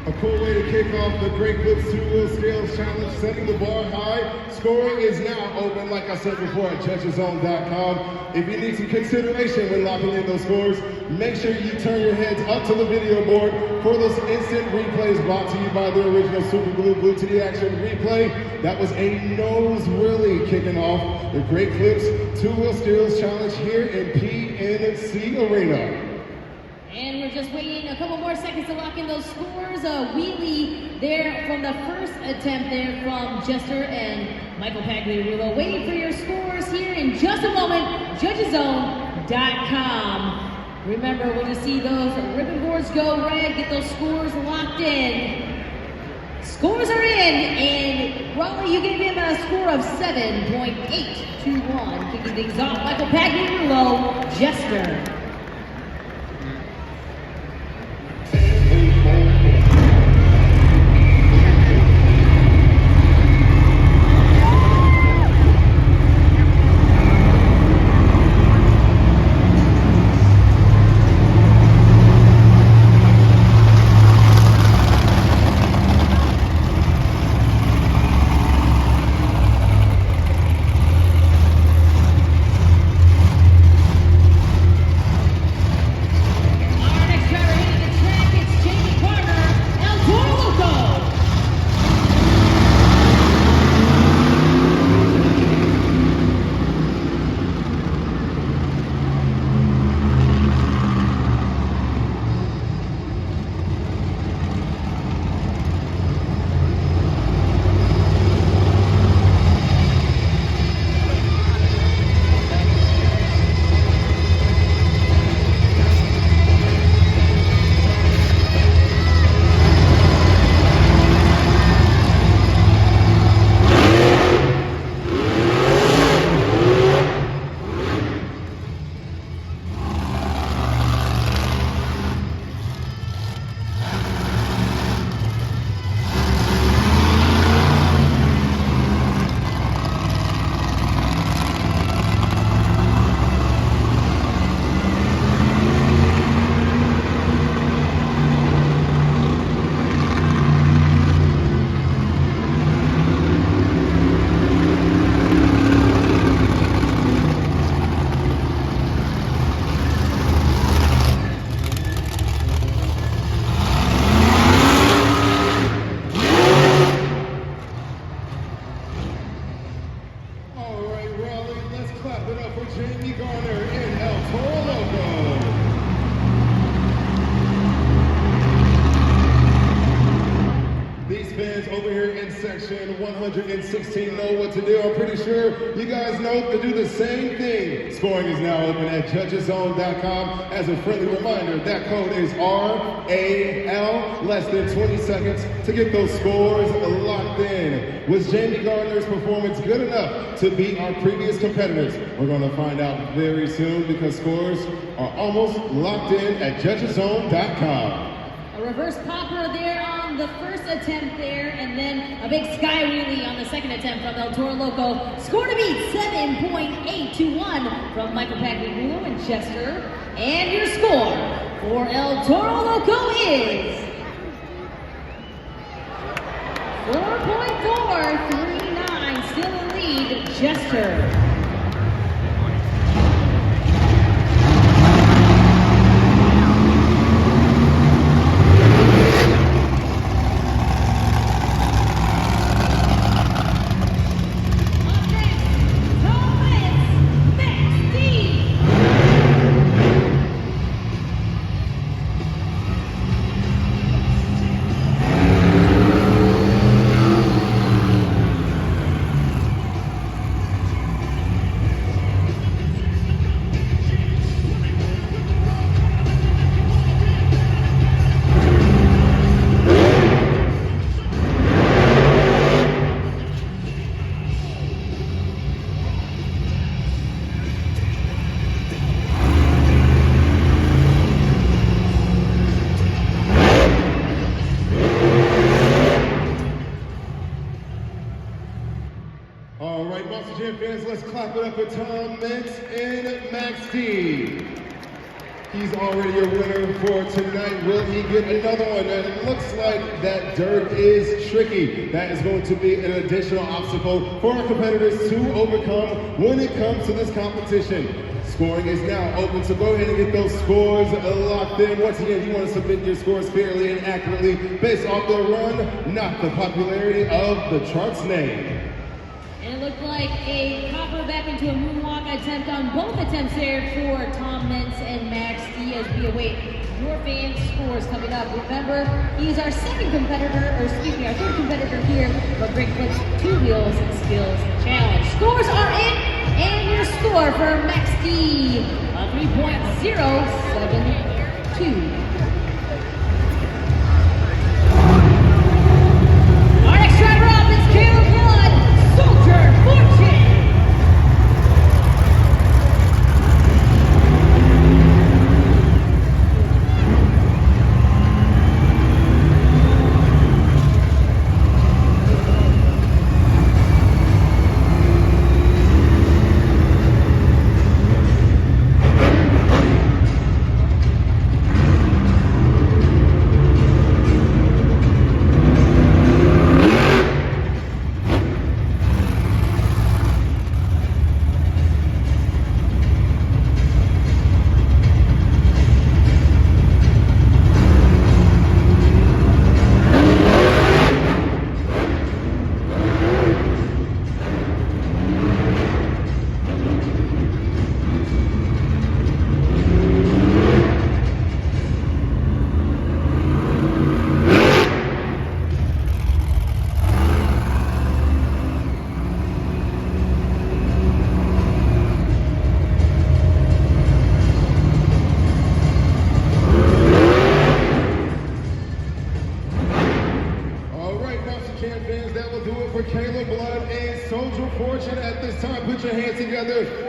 A cool way to kick off the Great Clips 2-Wheel Scales Challenge, setting the bar high. Scoring is now open, like I said before, at judgeszone.com. If you need some consideration when locking in those scores, make sure you turn your heads up to the video board for those instant replays brought to you by the original Super Glue Glue to the Action replay. That was a nose really kicking off the Great Clips 2-Wheel Scales Challenge here in PNC Arena. And we're just waiting a couple more seconds to lock in those scores. A wheelie there from the first attempt there from Jester and Michael Pagliarulo. Waiting for your scores here in just a moment. Judgeszone.com. Remember, when you see those ribbon boards go red, get those scores locked in. Scores are in, and Raleigh, you gave him a score of 7.821. Kicking things off, Michael Pagliarulo, Jester. Toro Loco. These fans over here in section 116 know what to do. I'm pretty sure you guys know to do the same thing. Scoring is now open at judgeszone.com. As a friendly reminder, that code is RAL. Less than 20 seconds to get those scores locked in. Was Jamie Gardner's performance good enough to beat our previous competitors? We're going to find out very soon because scores are almost locked in at judgeszone.com. A reverse popper there on the first attempt there, and then a big sky wheelie on the second attempt from El Toro Loco. Score to beat 7.821 from Michael Pagliarulo and Jester. And your score for El Toro Loco is 4.439, still in lead, Jester. All right, Monster Jam fans, let's clap it up for Tom Mintz and Max D. He's already a winner for tonight. Will he get another one? And it looks like that dirt is tricky. That is going to be an additional obstacle for our competitors to overcome when it comes to this competition. Scoring is now open, so go ahead and get those scores locked in. Once again, you want to submit your scores fairly and accurately based off the run, not the popularity of the truck's name. And it looked like a copper back into a moonwalk attempt on both attempts there for Tom Mintz and Max D as we await your fans' scores coming up. Remember, he's our second competitor, or excuse me, our third competitor here for Great Clips 2 Wheels Skills Challenge. Scores are in, and your score for Max D, 3.072. Our next driver up is Caleb Blood, Soldier Fortune.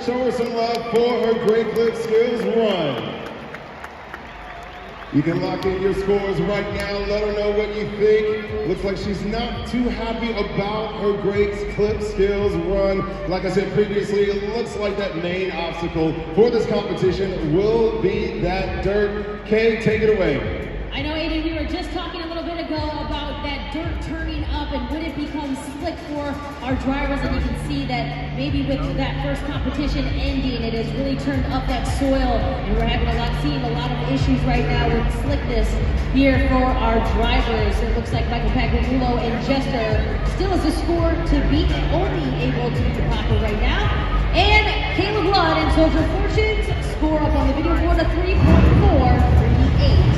Show her some love for her Great Clip Skills run. You can lock in your scores right now. Let her know what you think. Looks like she's not too happy about her Great Clip Skills run. Like I said previously, it looks like that main obstacle for this competition will be that dirt. Kay, take it away. I know, Aiden, we were just talking a little bit ago about that dirt turning up and when it becomes slick for our drivers, and you can see that maybe with that first competition ending, it has really turned up that soil, and we're seeing a lot of issues right now with slickness here for our drivers. It looks like Michael Pagliarulo and Jester still has a score to beat, only able to beat the Copper right now. And Caleb Blood and Soldier Fortunes score up on the video board of 3.438.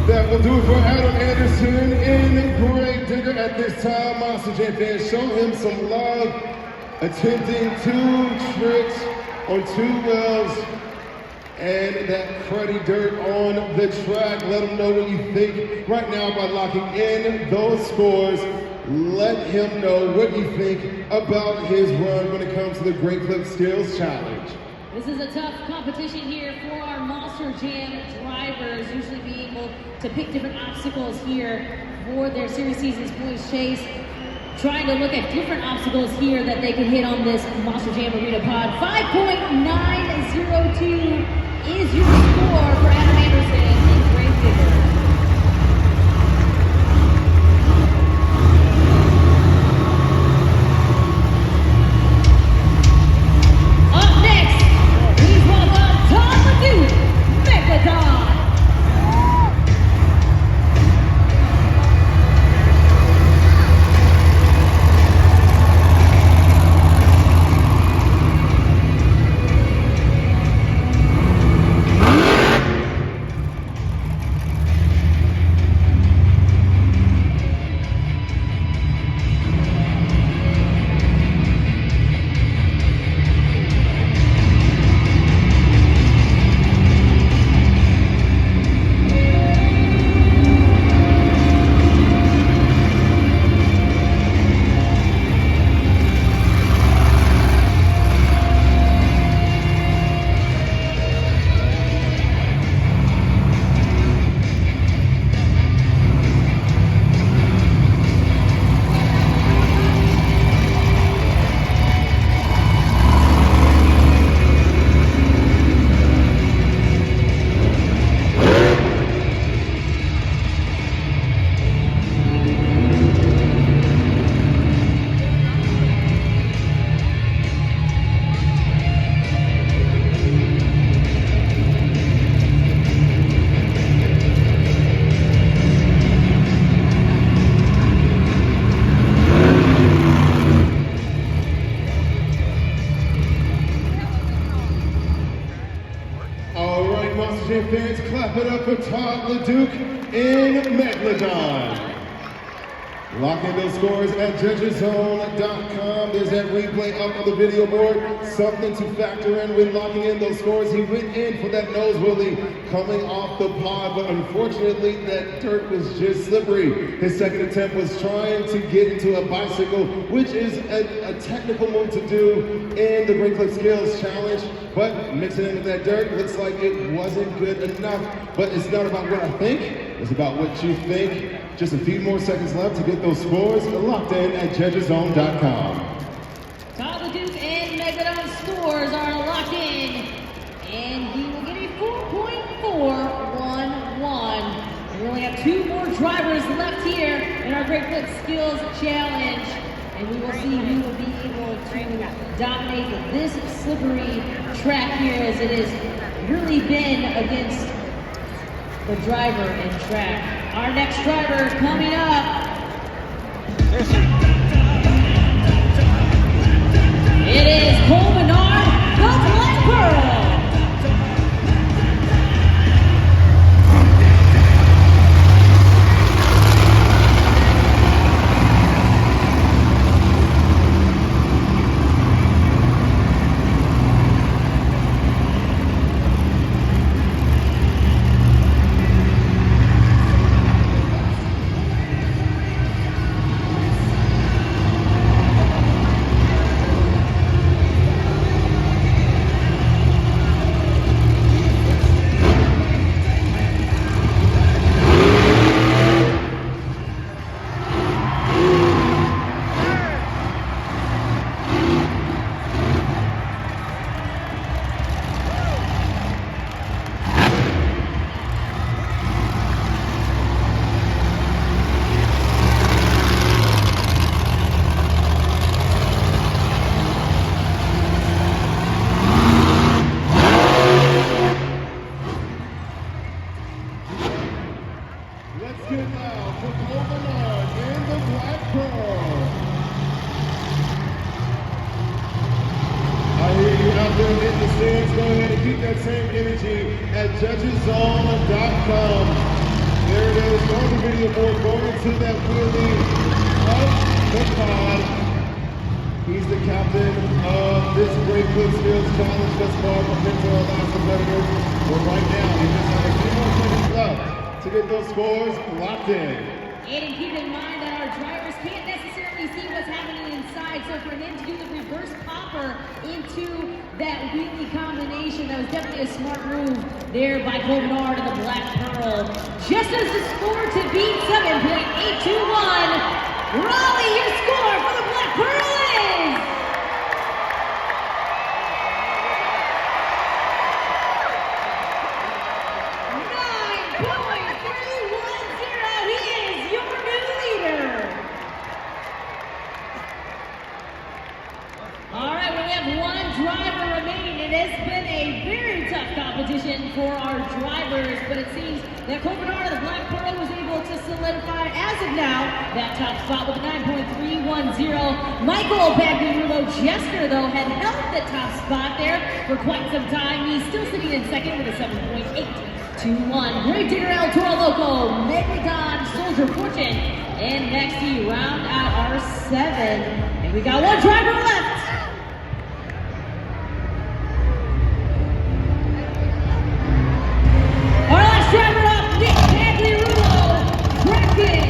That will do it for Adam Anderson in Great Digger. At this time, Monster Jam fans, show him some love, attempting 2 tricks on 2 wheels and that cruddy dirt on the track. Let him know what you think right now by locking in those scores. Let him know what you think about his run when it comes to the Great Clip Skills Challenge. This is a tough competition here for our Monster Jam drivers, usually being able to pick different obstacles here for their Series Seasons Points Chase. Trying to look at different obstacles here that they can hit on this Monster Jam Arena Pod. 5.902 is your score for Adam Anderson and Grave Digger? Up next, please welcome Tom LeDuc, Megalodon. Fans, clap it up for Tom LeDuc in Megalodon. Lock in those scores at judgeszone.com. There's that replay up on the video board. Something to factor in when locking in those scores. He went in for that nose wheelie coming off the pod, but unfortunately that dirt was just slippery. His second attempt was trying to get into a bicycle, which is a technical move to do in the Brake Flip Skills Challenge, but mixing in with that dirt looks like it wasn't good enough. But it's not about what I think, it's about what you think. Just a few more seconds left to get those scores locked in at judgeszone.com. Tom LeDuc and Megalodon scores are locked in, and he will get a 4.411. We only have 2 more drivers left here in our Brake Flip Skills Challenge, and we will see who will be able to dominate this slippery track here, as it has really been against the driver and track. Our next driver coming up. It is Cole Menard, the Black Pearl. Judgeszone.com. There it is on the video board, going to that wheelie of the pod. He's the captain of this Brake Flip Skills Challenge thus far compared to our last competitors. But right now, he just has a few more seconds left to get those scores locked in. And keep in mind that our drivers can't necessarily see what's happening inside, so for him to do the reverse popper into that wheelie combination, that was definitely a smart move there by Cole Menard and the Black Pearl. Just as the score to beat 7.821, Raleigh, your score for the Black Pearl is Colt Bernard of the Black Pearl was able to solidify, as of now, that top spot with a 9.310. Michael Bagliarulo Jester, though, had held the top spot there for quite some time. He's still sitting in second with a 7.821. Grave Digger El Toro Loco, Megalodon, Soldier Fortune, and next to round out our 7. And we got one driver left. Our last driver up, Nick Bagliarulo, Kraken.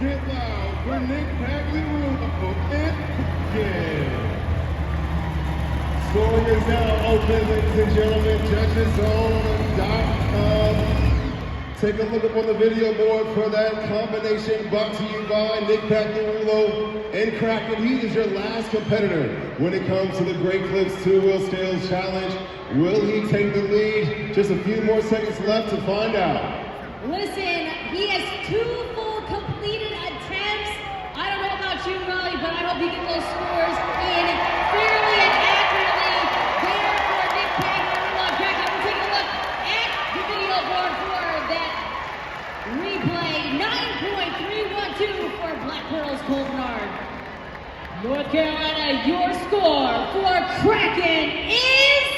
Get loud for Nick Bagliarulo and Kraken. Scoring is now open, ladies and gentlemen. JudgesZone.com. Take a look up on the video board for that combination brought to you by Nick Bagliarulo and Kraken. He is your last competitor when it comes to the Great Clips 2-Wheel Scales Challenge. Will he take the lead? Just a few more seconds left to find out. Listen, he has 2 full completed attempts. I don't know about you, Raleigh, but I hope you get those scores in fairly and accurately. There for Nick Bagliarulo. Kraken, we're taking a look at the video board for that replay. 9.312 for Black Pearl's Colt Bernard. North Carolina, your score for Kraken is